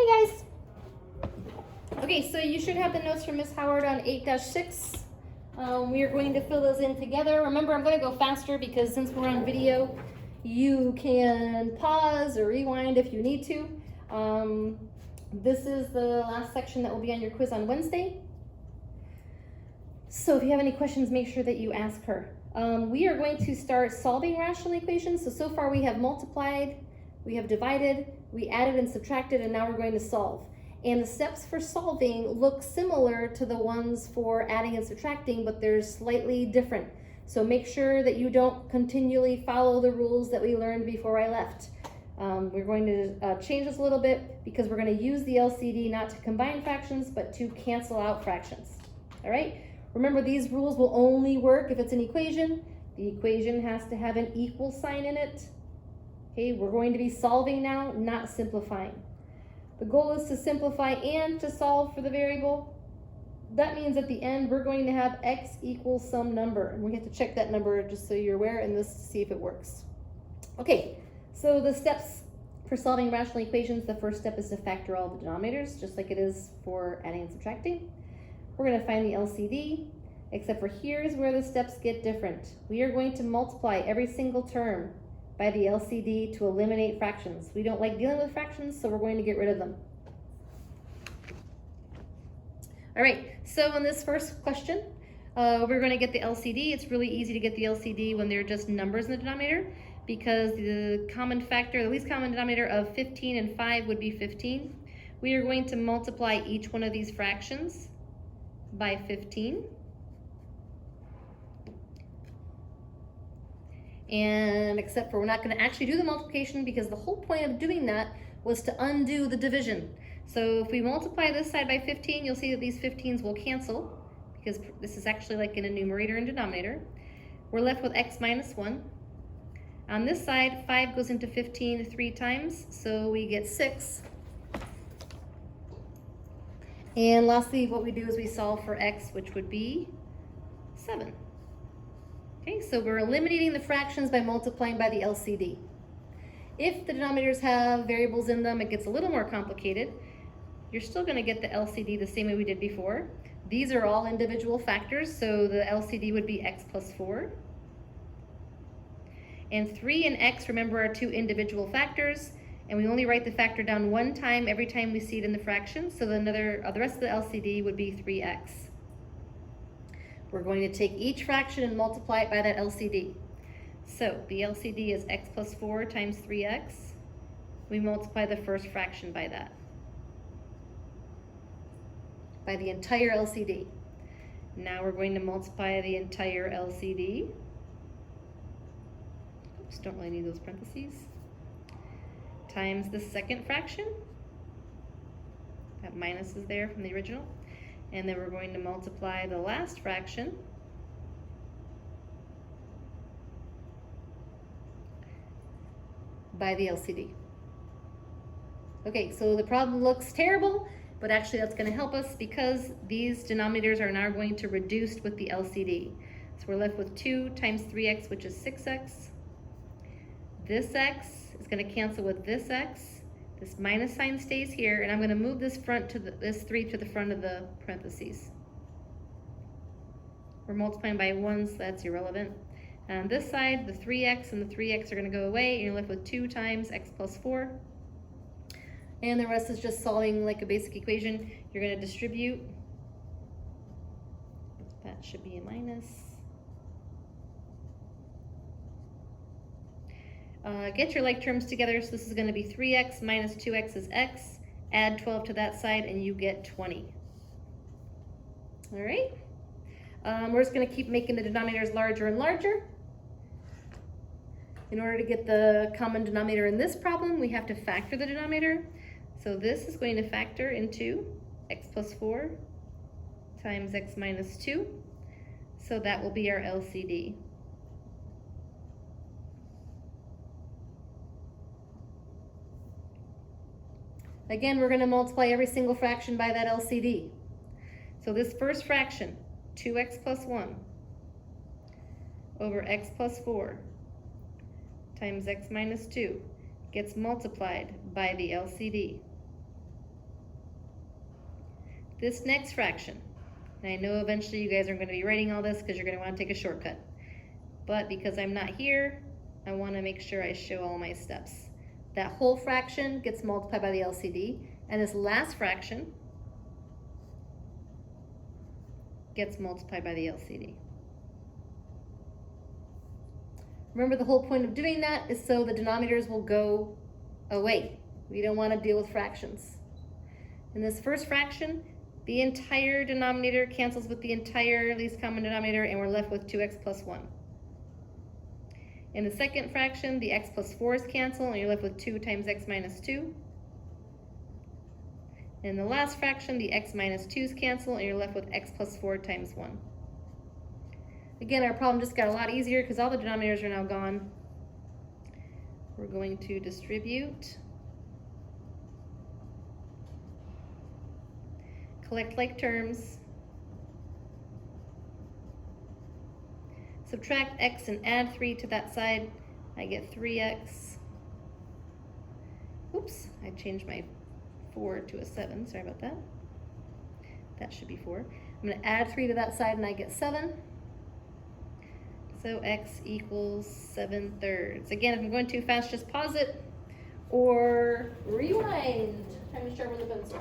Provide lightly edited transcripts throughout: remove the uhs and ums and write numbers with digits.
guys. Okay, so you should have the notes from Ms. Howard on 8-6. We are going to fill those in together. Remember, I'm going to go faster because since we're on video, you can pause or rewind if you need to. This is the last section that will be on your quiz on Wednesday. So if you have any questions, make sure that you ask her. We are going to start solving rational equations. So far we have multiplied, we have divided, we added and subtracted, and now we're going to solve. And the steps for solving look similar to the ones for adding and subtracting, but they're slightly different. So make sure that you don't continually follow the rules that we learned before I left. We're going to change this a little bit because we're going to use the LCD not to combine fractions, but to cancel out fractions. All right? Remember, these rules will only work if it's an equation. The equation has to have an equal sign in it. Okay, we're going to be solving now, not simplifying. The goal is to simplify and to solve for the variable. That means at the end, we're going to have x equals some number. And we have to check that number just so you're aware and this to see if it works. Okay, so the steps for solving rational equations, the first step is to factor all the denominators, just like it is for adding and subtracting. We're going to find the LCD, except for here's where the steps get different. We are going to multiply every single term by the LCD to eliminate fractions. We don't like dealing with fractions, so we're going to get rid of them. All right, so in this first question, we're going to get the LCD. It's really easy to get the LCD when they're just numbers in the denominator, because the common factor, the least common denominator of 15 and 5 would be 15. We are going to multiply each one of these fractions by 15. And except for we're not going to actually do the multiplication because the whole point of doing that was to undo the division. So if we multiply this side by 15, you'll see that these 15s will cancel because this is actually like in a numerator and denominator. We're left with x minus 1. On this side, 5 goes into 15 3 times, so we get 6. And lastly, what we do is we solve for x, which would be 7. Okay, so we're eliminating the fractions by multiplying by the LCD. If the denominators have variables in them, it gets a little more complicated. You're still going to get the LCD the same way we did before. These are all individual factors, so the LCD would be x plus 4. And 3 and x, remember, are two individual factors, and we only write the factor down one time every time we see it in the fraction, so the rest of the LCD would be 3x. We're going to take each fraction and multiply it by that LCD. So the LCD is x plus 4 times 3x. We multiply the first fraction by that, by the entire LCD. Now we're going to multiply the entire LCD. Oops, don't really need those parentheses. Times the second fraction. That minus is there from the original. And then we're going to multiply the last fraction by the LCD. Okay, so the problem looks terrible, but actually that's going to help us because these denominators are now going to reduce with the LCD. So we're left with 2 times 3x, which is 6x. This x is going to cancel with this x. This minus sign stays here, and I'm going to move this this 3 to the front of the parentheses. We're multiplying by 1, so that's irrelevant. And on this side, the 3x and the 3x are going to go away, and you're left with 2 times x plus 4. And the rest is just solving like a basic equation. You're going to distribute. That should be a minus. Get your like terms together, so this is going to be 3x minus 2x is x. Add 12 to that side, and you get 20. All right? We're just going to keep making the denominators larger and larger. In order to get the common denominator in this problem, we have to factor the denominator. So this is going to factor into x plus 4 times x minus 2. So that will be our LCD. Again, we're going to multiply every single fraction by that LCD. So this first fraction, 2x plus 1 over x plus 4 times x minus 2 gets multiplied by the LCD. this next fraction, and I know eventually you guys are going to be writing all this because you're going to want to take a shortcut. But because I'm not here, I want to make sure I show all my steps. That whole fraction gets multiplied by the LCD, and this last fraction gets multiplied by the LCD. Remember, the whole point of doing that is so the denominators will go away. We don't want to deal with fractions. In this first fraction, the entire denominator cancels with the entire least common denominator, and we're left with 2x plus 1. In the second fraction, the x plus 4's cancel, and you're left with 2 times x minus 2. In the last fraction, the x minus 2's cancel, and you're left with x plus 4 times 1. Again, our problem just got a lot easier because all the denominators are now gone. We're going to distribute, collect like terms, subtract x and add 3 to that side. I get 3x. Oops, I changed my 4 to a 7. Sorry about that. That should be 4. I'm going to add 3 to that side and I get 7. So x equals 7/3. Again, if I'm going too fast, just pause it or rewind. Time to sharpen the pencil.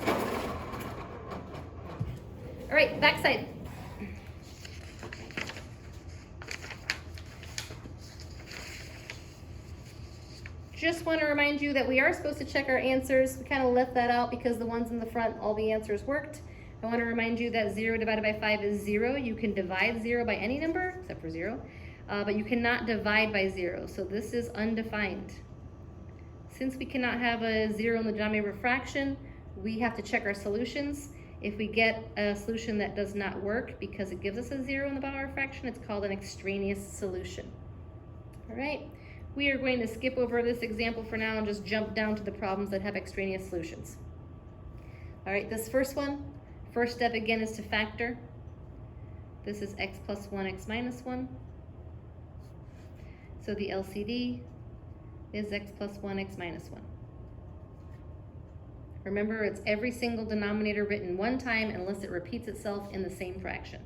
All right, back side. Just want to remind you that we are supposed to check our answers. We kind of left that out because the ones in the front, all the answers worked. I want to remind you that 0 divided by 5 is 0. You can divide 0 by any number except for 0, but you cannot divide by 0. So this is undefined. Since we cannot have a 0 in the denominator of a fraction, we have to check our solutions. If we get a solution that does not work because it gives us a 0 in the bottom of our fraction, it's called an extraneous solution. All right. We are going to skip over this example for now and just jump down to the problems that have extraneous solutions. All right, this first one, first step again is to factor. This is x plus 1, x minus 1. So the LCD is x plus 1, x minus 1. Remember, it's every single denominator written one time unless it repeats itself in the same fraction.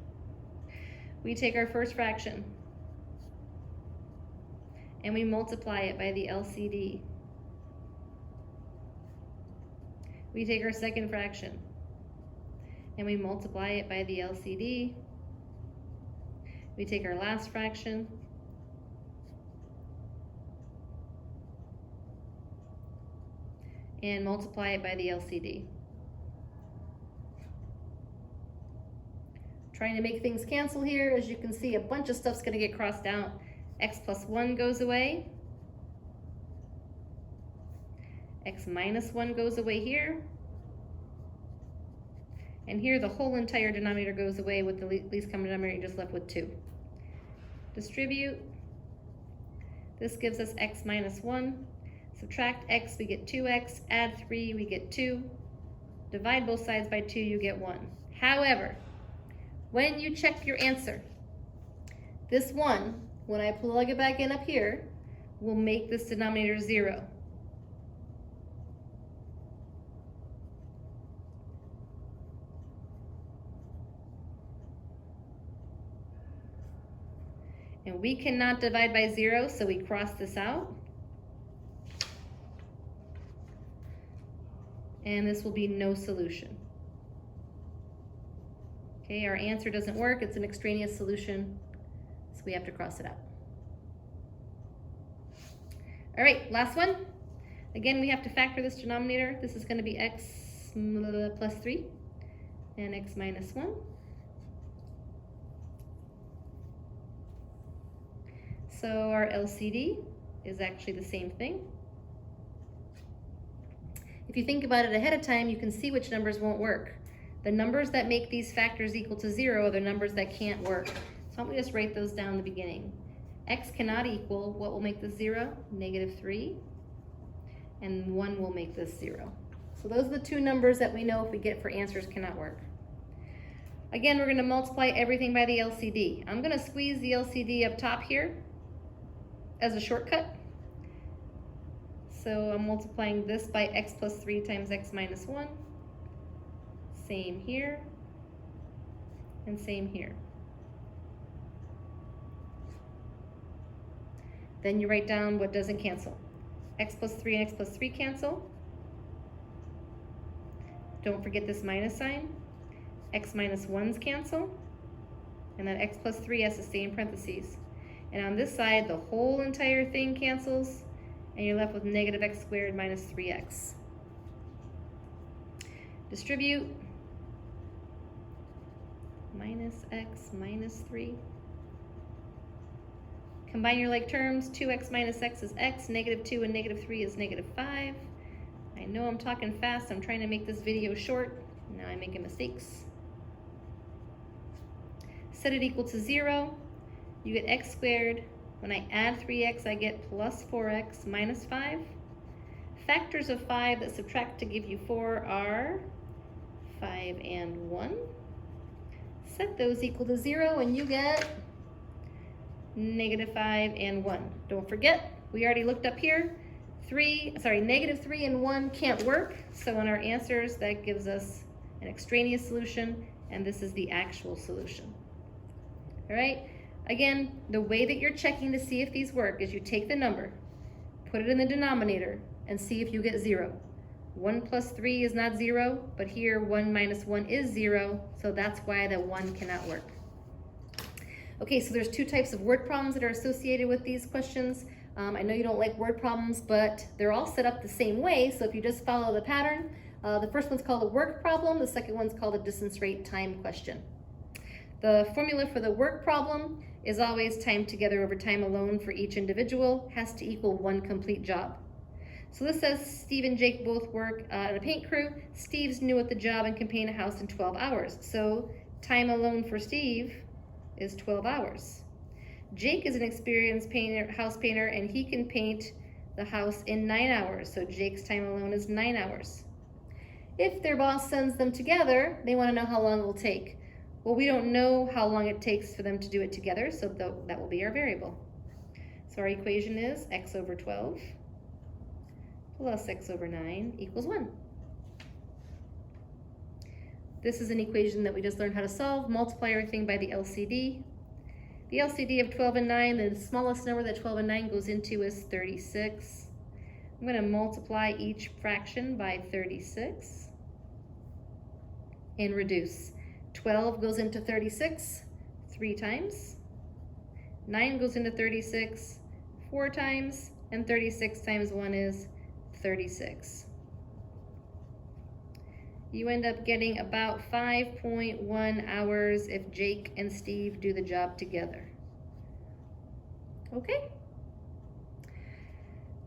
We take our first fraction and we multiply it by the LCD. We take our second fraction and we multiply it by the LCD. We take our last fraction and multiply it by the LCD. Trying to make things cancel here. As you can see, a bunch of stuff's gonna get crossed out. X plus 1 goes away. X minus 1 goes away here. And here the whole entire denominator goes away with the least common denominator, you're just left with 2. Distribute. This gives us x minus 1. Subtract x, we get 2x. Add 3, we get 2. Divide both sides by 2, you get 1. However, when you check your answer, this 1, when I plug it back in up here, will make this denominator 0. And we cannot divide by 0, so we cross this out. And this will be no solution. Okay, our answer doesn't work. It's an extraneous solution, so we have to cross it out. All right, last one. Again, we have to factor this denominator. This is going to be x plus 3 and x minus 1. So our LCD is actually the same thing. If you think about it ahead of time, you can see which numbers won't work. The numbers that make these factors equal to 0 are the numbers that can't work. So I'm going to just write those down in the beginning. X cannot equal, what will make this 0? -3. And 1 will make this 0. So those are the two numbers that we know if we get for answers cannot work. Again, we're going to multiply everything by the LCD. I'm going to squeeze the LCD up top here as a shortcut. So I'm multiplying this by x plus 3 times x minus 1. same here, and same here. Then you write down what doesn't cancel. X plus 3 and x plus 3 cancel. Don't forget this minus sign. X minus 1's cancel. And then x plus 3 has to stay in parentheses. And on this side, the whole entire thing cancels, and you're left with negative x squared minus 3x. Distribute. Minus x minus 3. Combine your like terms. 2x minus x is x. Negative 2 and negative 3 is negative 5. I know I'm talking fast. I'm trying to make this video short. Now I'm making mistakes. Set it equal to 0. You get x squared. When I add 3x, I get plus 4x minus 5. Factors of 5 that subtract to give you 4 are 5 and 1. Set those equal to 0, and you get negative 5 and 1. Don't forget, we already looked up here. Negative 3 and 1 can't work. So in our answers, that gives us an extraneous solution, and this is the actual solution. All right? Again, the way that you're checking to see if these work is you take the number, put it in the denominator, and see if you get 0. 1 plus 3 is not 0, but here 1 minus 1 is 0, so that's why the 1 cannot work. Okay, so there's two types of word problems that are associated with these questions. I know you don't like word problems, but they're all set up the same way, so if you just follow the pattern, the first one's called a work problem, the second one's called a distance rate time question. The formula for the work problem is always time together over time alone for each individual has to equal 1 complete job. So this says Steve and Jake both work at a paint crew. Steve's new at the job and can paint a house in 12 hours. So time alone for Steve is 12 hours. Jake is an experienced house painter, and he can paint the house in 9 hours. So Jake's time alone is 9 hours. If their boss sends them together, they want to know how long it will take. Well, we don't know how long it takes for them to do it together, so that will be our variable. So our equation is x over 12 plus x over 9 equals 1. This is an equation that we just learned how to solve. Multiply everything by the LCD. The LCD of 12 and 9, the smallest number that 12 and 9 goes into is 36. I'm going to multiply each fraction by 36 and reduce. 12 goes into 36 3 times. 9 goes into 36 4 times, and 36 times 1 is 36. You end up getting about 5.1 hours if Jake and Steve do the job together. Okay?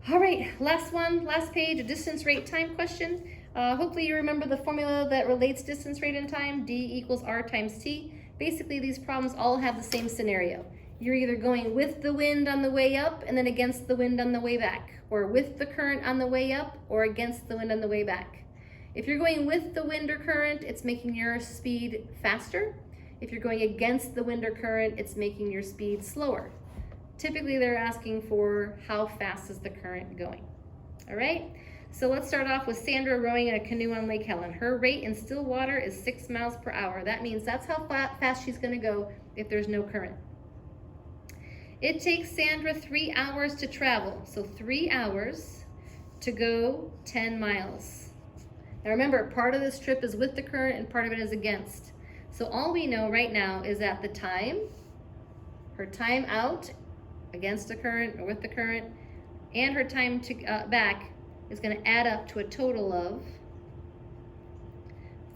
All right, last page, a distance rate time question. Hopefully you remember the formula that relates distance rate and time, D equals R times T. Basically, these problems all have the same scenario. You're either going with the wind on the way up and then against the wind on the way back, or with the current on the way up or against the wind on the way back. If you're going with the wind or current, it's making your speed faster. If you're going against the wind or current, it's making your speed slower. Typically, they're asking for how fast is the current going. All right, so let's start off with Sandra rowing in a canoe on Lake Helen. Her rate in still water is 6 miles per hour. That means that's how fast she's gonna go if there's no current. It takes Sandra 3 hours to travel, so 3 hours to go 10 miles. Now remember, part of this trip is with the current and part of it is against. So all we know right now is that the time, her time out against the current or with the current, and her time to back is going to add up to a total of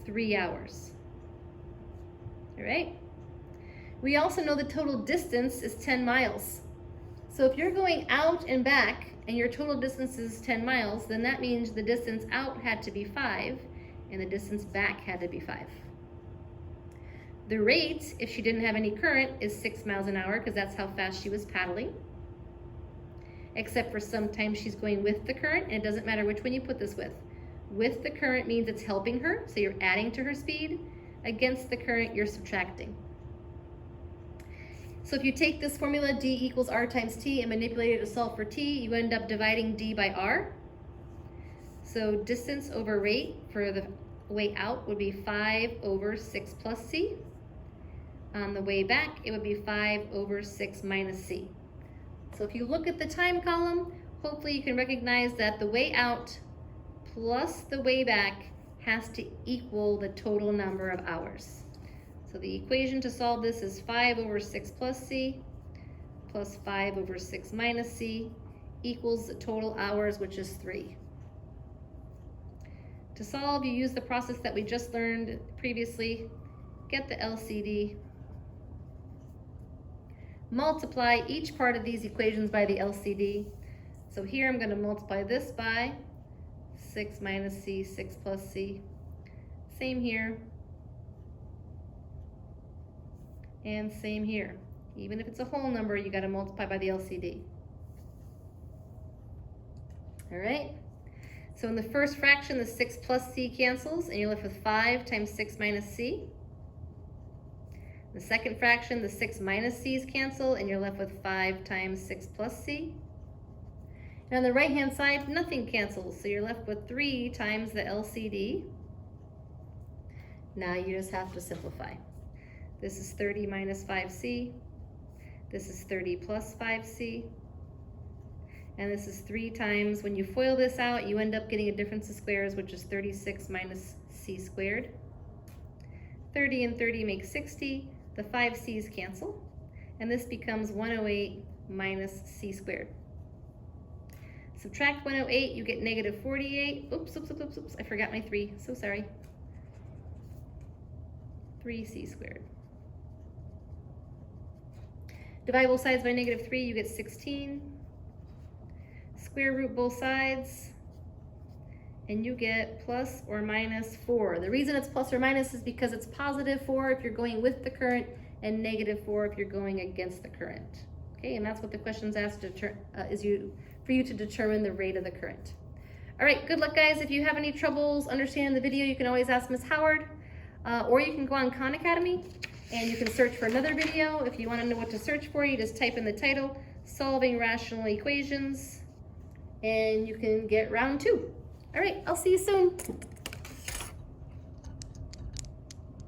3 hours. All right? We also know the total distance is 10 miles. So if you're going out and back and your total distance is 10 miles, then that means the distance out had to be 5 and the distance back had to be 5. The rate, if she didn't have any current, is 6 miles an hour because that's how fast she was paddling. Except for sometimes she's going with the current, and it doesn't matter which one you put this with. With the current means it's helping her, so you're adding to her speed. Against the current, you're subtracting. So if you take this formula, D equals R times T, and manipulate it to solve for T, you end up dividing D by R. So distance over rate for the way out would be 5 over 6 plus c. On the way back, it would be 5 over 6 minus c. So if you look at the time column, hopefully you can recognize that the way out plus the way back has to equal the total number of hours. So the equation to solve this is 5 over 6 plus c plus 5 over 6 minus c equals the total hours, which is 3. To solve, you use the process that we just learned previously. Get the LCD. Multiply each part of these equations by the LCD. So here I'm going to multiply this by 6 minus c, 6 plus c. Same here. And same here. Even if it's a whole number, you got to multiply by the LCD. All right. So in the first fraction, the 6 plus c cancels, and you're left with 5 times 6 minus c. The second fraction, the 6 minus c's cancel, and you're left with 5 times 6 plus c. And on the right-hand side, nothing cancels, so you're left with 3 times the LCD. Now you just have to simplify. This is 30 minus 5c. This is 30 plus 5c. And this is 3 times, when you FOIL this out, you end up getting a difference of squares, which is 36 minus c squared. 30 and 30 make 60. The 5 c's cancel. And this becomes 108 minus c squared. Subtract 108, you get negative 48. Oops, I forgot my 3. So sorry. 3c squared. Divide both sides by negative 3, you get 16. Square root both sides, and you get plus or minus 4. The reason it's plus or minus is because it's positive 4 if you're going with the current and negative 4 if you're going against the current. Okay, and that's what the question's asked for you to determine the rate of the current. All right, good luck, guys. If you have any troubles understanding the video, you can always ask Ms. Howard, or you can go on Khan Academy and you can search for another video. If you want to know what to search for, you just type in the title, Solving Rational Equations, and you can get round 2. All right, I'll see you soon.